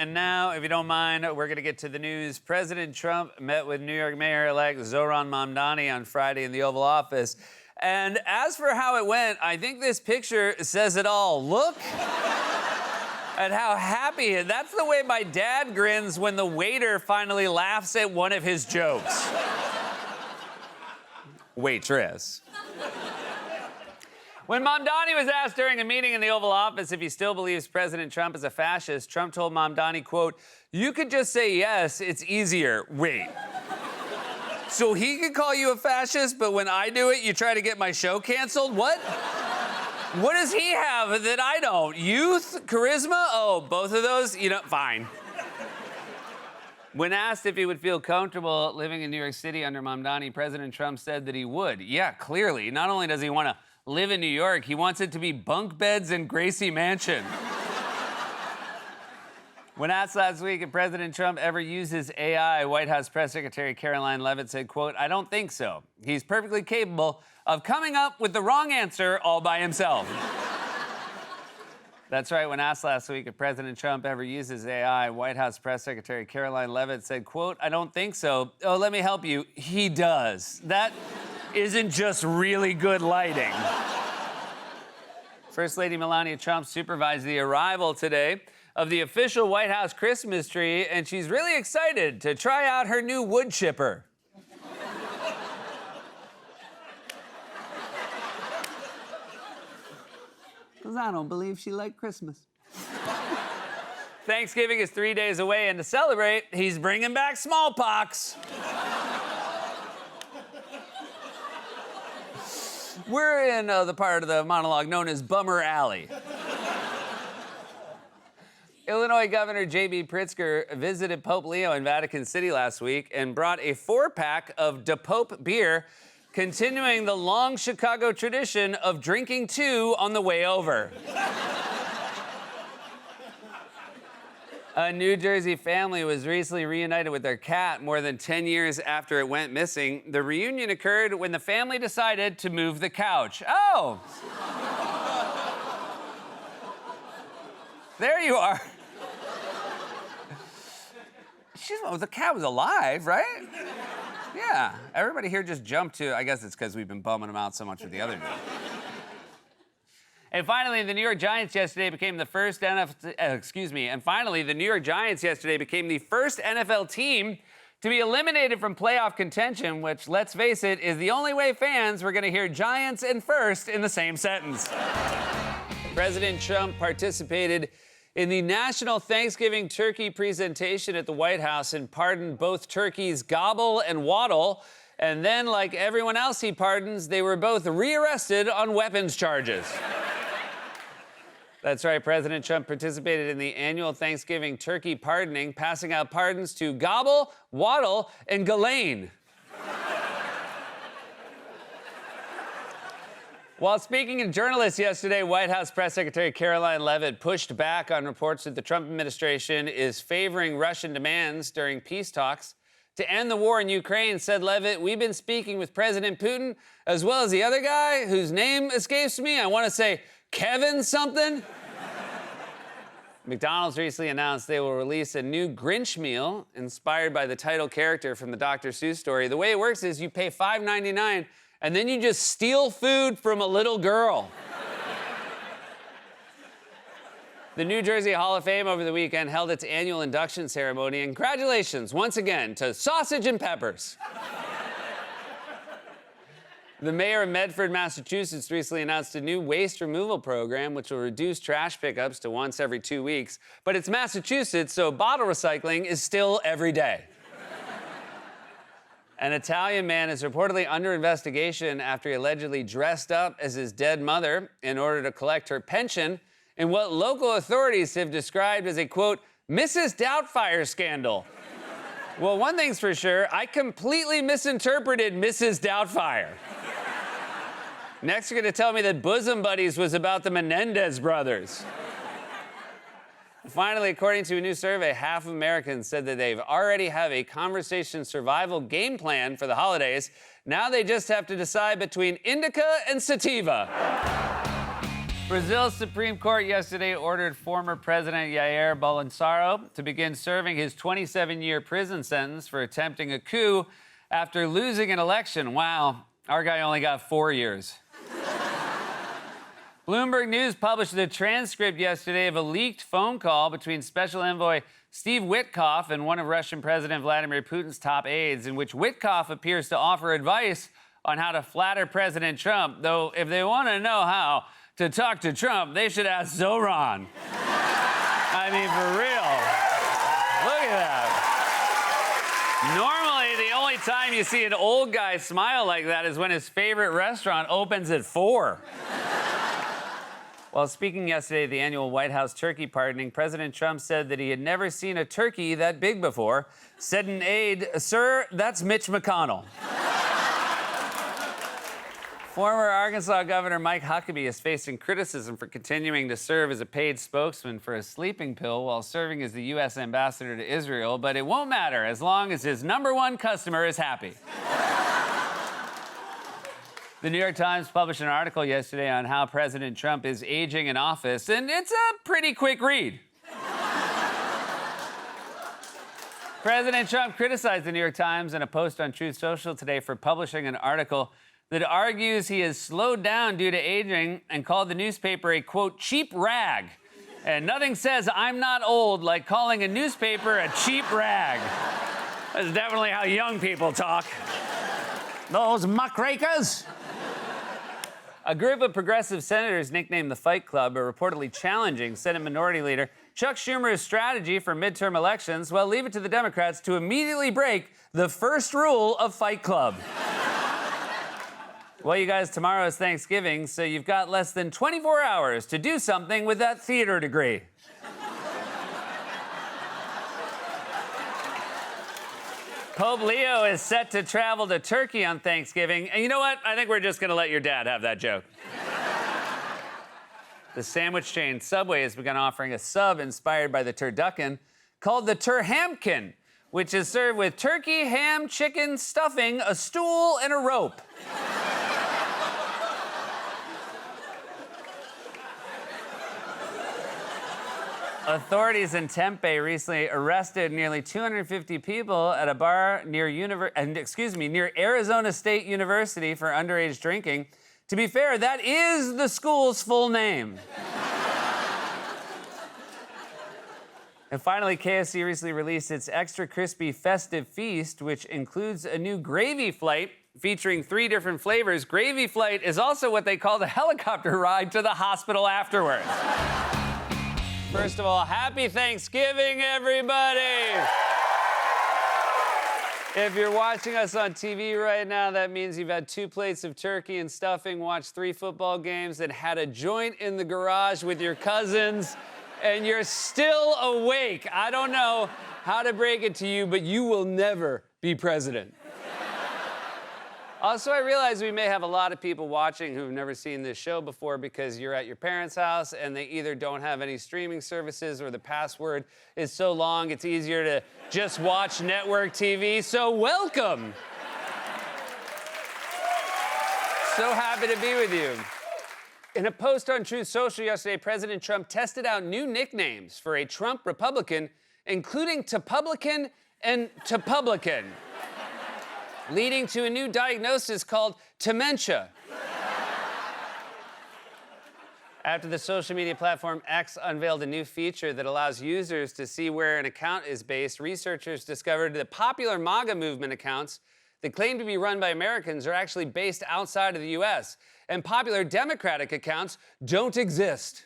And now, if you don't mind, we're going to get to the news. President Trump met with New York Mayor-elect Zohran Mamdani on Friday in the Oval Office. And as for how it went, I think this picture says it all. Look at how happy. That's the way my dad grins when the waiter finally laughs at one of his jokes. Waitress. When Mamdani was asked during a meeting in the Oval Office if he still believes President Trump is a fascist, Trump told Mamdani, quote, "You could just say yes, it's easier." Wait. So he could call you a fascist, but when I do it, you try to get my show canceled? What? What does he have that I don't? Youth? Charisma? Oh, both of those? Fine. When asked if he would feel comfortable living in New York City under Mamdani, President Trump said that he would. Yeah, clearly. Not only does he want to live in New York, he wants it to be bunk beds in Gracie Mansion. When asked last week if President Trump ever uses AI, White House Press Secretary Caroline Leavitt said, quote, "I don't think so. He's perfectly capable of coming up with the wrong answer all by himself." That's right. When asked last week if President Trump ever uses AI, White House Press Secretary Caroline Leavitt said, quote, "I don't think so. Oh, let me help you. He does. That isn't just really good lighting." First Lady Melania Trump supervised the arrival today of the official White House Christmas tree, and she's really excited to try out her new wood chipper. Because I don't believe she liked Christmas. Thanksgiving is 3 days away, and to celebrate, he's bringing back smallpox. We're in the part of the monologue known as Bummer Alley. Illinois Governor J.B. Pritzker visited Pope Leo in Vatican City last week and brought a 4-pack of DePope beer, continuing the long Chicago tradition of drinking 2 on the way over. A New Jersey family was recently reunited with their cat more than 10 years after it went missing. The reunion occurred when the family decided to move the couch. Oh! There you are. The cat was alive, right? Yeah. Everybody here just jumped to, I guess it's because we've been bumming them out so much with the other day. And finally, the New York Giants yesterday became the first NFL team to be eliminated from playoff contention, which, let's face it, is the only way fans were going to hear Giants and first in the same sentence. President Trump participated in the National Thanksgiving Turkey presentation at the White House and pardoned both turkeys Gobble and Waddle. And then, like everyone else he pardons, they were both rearrested on weapons charges. That's right, President Trump participated in the annual Thanksgiving turkey pardoning, passing out pardons to Gobble, Waddle, and Ghislaine. While speaking to journalists yesterday, White House Press Secretary Caroline Leavitt pushed back on reports that the Trump administration is favoring Russian demands during peace talks to end the war in Ukraine. Said Leavitt, "We've been speaking with President Putin, as well as the other guy whose name escapes me. I want to say Kevin something." McDonald's recently announced they will release a new Grinch meal inspired by the title character from the Dr. Seuss story. The way it works is you pay $5.99 and then you just steal food from a little girl. The New Jersey Hall of Fame over the weekend held its annual induction ceremony, and congratulations once again to Sausage and Peppers. The mayor of Medford, Massachusetts, recently announced a new waste removal program which will reduce trash pickups to once every 2 weeks. But it's Massachusetts, so bottle recycling is still every day. An Italian man is reportedly under investigation after he allegedly dressed up as his dead mother in order to collect her pension in what local authorities have described as a, quote, Mrs. Doubtfire scandal. Well, one thing's for sure, I completely misinterpreted Mrs. Doubtfire. Next, you're going to tell me that Bosom Buddies was about the Menendez brothers. Finally, according to a new survey, half of Americans said that they've already have a conversation survival game plan for the holidays. Now they just have to decide between indica and sativa. Brazil's Supreme Court yesterday ordered former President Jair Bolsonaro to begin serving his 27-year prison sentence for attempting a coup after losing an election. Wow, our guy only got 4 years. Bloomberg News published a transcript yesterday of a leaked phone call between Special Envoy Steve Witkoff and one of Russian President Vladimir Putin's top aides, in which Witkoff appears to offer advice on how to flatter President Trump, though if they want to know how to talk to Trump, they should ask Zoran. I mean, for real. Look at that. Normally, the only time you see an old guy smile like that is when his favorite restaurant opens at 4. While speaking yesterday at the annual White House turkey pardoning, President Trump said that he had never seen a turkey that big before. Said an aide, "Sir, that's Mitch McConnell." Former Arkansas Governor Mike Huckabee is facing criticism for continuing to serve as a paid spokesman for a sleeping pill while serving as the U.S. ambassador to Israel, but it won't matter as long as his #1 customer is happy. The New York Times published an article yesterday on how President Trump is aging in office, and it's a pretty quick read. President Trump criticized the New York Times in a post on Truth Social today for publishing an article that argues he has slowed down due to aging and called the newspaper a, quote, cheap rag. And nothing says I'm not old like calling a newspaper a cheap rag. That's definitely how young people talk. Those muckrakers. A group of progressive senators nicknamed the Fight Club are reportedly challenging Senate Minority Leader Chuck Schumer's strategy for midterm elections. Well, leave it to the Democrats to immediately break the first rule of Fight Club. Well, you guys, tomorrow is Thanksgiving, so you've got less than 24 hours to do something with that theater degree. Pope Leo is set to travel to Turkey on Thanksgiving. And you know what? I think we're just going to let your dad have that joke. The sandwich chain Subway has begun offering a sub inspired by the turducken called the Turhamkin, which is served with turkey, ham, chicken, stuffing, a stool, and a rope. Authorities in Tempe recently arrested nearly 250 people at a bar near Arizona State University for underage drinking. To be fair, that is the school's full name. And finally, KFC recently released its extra crispy festive feast, which includes a new gravy flight featuring 3 different flavors. Gravy flight is also what they call the helicopter ride to the hospital afterwards. First of all, happy Thanksgiving, everybody! If you're watching us on TV right now, that means you've had 2 plates of turkey and stuffing, watched 3 football games, and had a joint in the garage with your cousins, and you're still awake. I don't know how to break it to you, but you will never be president. Also, I realize we may have a lot of people watching who've never seen this show before because you're at your parents' house and they either don't have any streaming services or the password is so long it's easier to just watch network TV. So welcome. So happy to be with you. In a post on Truth Social yesterday, President Trump tested out new nicknames for a Trump Republican, including Topublican and Topublican, leading to a new diagnosis called dementia. After the social media platform X unveiled a new feature that allows users to see where an account is based, researchers discovered that popular MAGA movement accounts that claim to be run by Americans are actually based outside of the U.S., and popular Democratic accounts don't exist.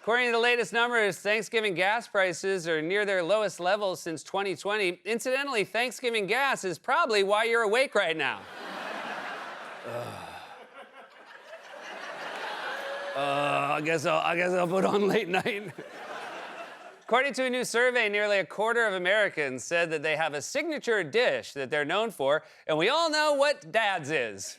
According to the latest numbers, Thanksgiving gas prices are near their lowest levels since 2020. Incidentally, Thanksgiving gas is probably why you're awake right now. I guess I'll put on late night. According to a new survey, nearly a quarter of Americans said that they have a signature dish that they're known for, and we all know what Dad's is.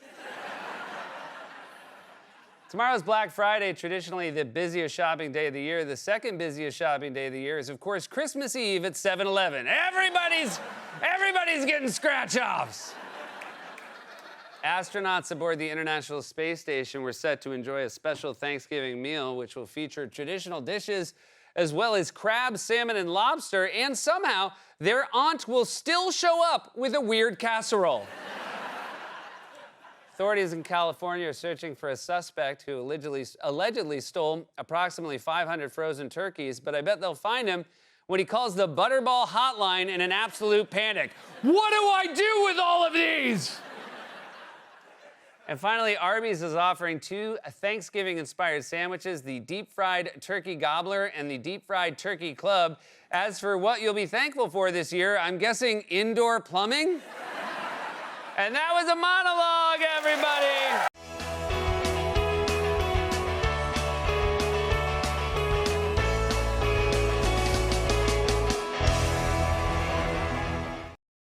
Tomorrow's Black Friday, traditionally the busiest shopping day of the year. The second busiest shopping day of the year is, of course, Christmas Eve at 7-Eleven. Everybody's getting scratch-offs. Astronauts aboard the International Space Station were set to enjoy a special Thanksgiving meal, which will feature traditional dishes as well as crab, salmon, and lobster, and somehow their aunt will still show up with a weird casserole. Authorities in California are searching for a suspect who allegedly stole approximately 500 frozen turkeys, but I bet they'll find him when he calls the Butterball hotline in an absolute panic. What do I do with all of these? And finally, Arby's is offering 2 Thanksgiving-inspired sandwiches, the deep-fried turkey gobbler and the deep-fried turkey club. As for what you'll be thankful for this year, I'm guessing indoor plumbing? And that was a monologue, everybody!